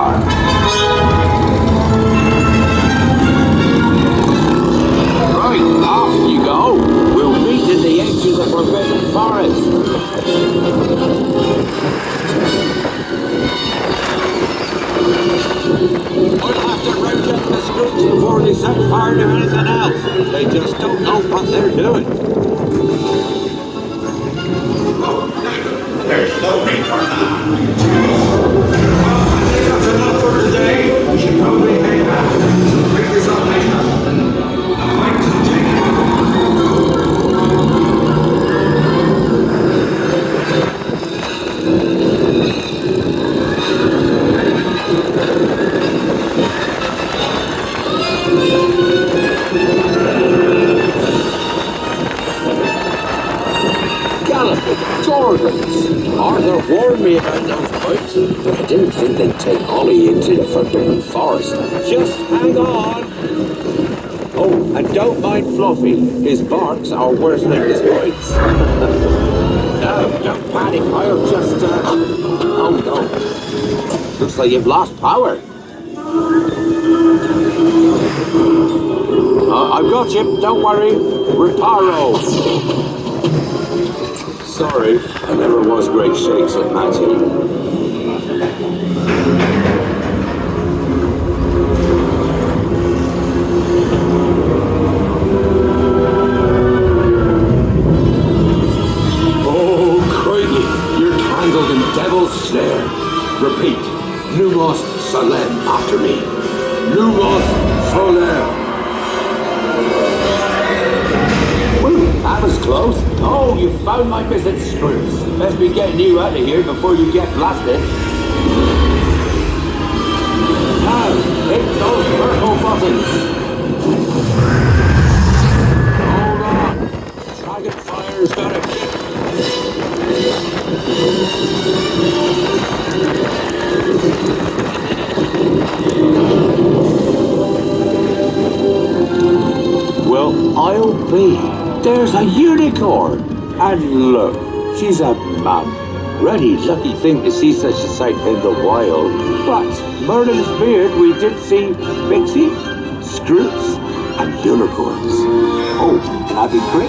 car. Right, off you go. We'll meet at the edge of the Forbidden Forest. We'll have to round up the Scrooge before they set fire to anything else. They just don't know what they're doing. There's no need for that. Well, I think that's enough for today. We should probably hang out. Pick this up later. The fight continues. Arthur warned me about those bikes. I didn't think they'd take Ollie into the Forbidden Forest. Just hang on. Oh, and don't mind Fluffy. His barks are worse than his bites. No, don't panic. I'll just... Oh, no. Looks like you've lost power. I've got you. Don't worry. Reparo. Sorry, I never was great shakes at Matty. Oh, crikey, you're tangled in Devil's Snare. Repeat, Lumos Solem after me. Lumos Solem. That was close. Oh, you found my missing screws. Best be getting you out of here before you get blasted. Now, hit those purple buttons. Hold on. Dragon Fire's got a kick. Well, I'll be. There's a unicorn! And look, she's a mum. Really lucky thing to see such a sight in the wild. But Merlin's beard, we did see Pixie, Scroots, and unicorns. Oh, can I be quick?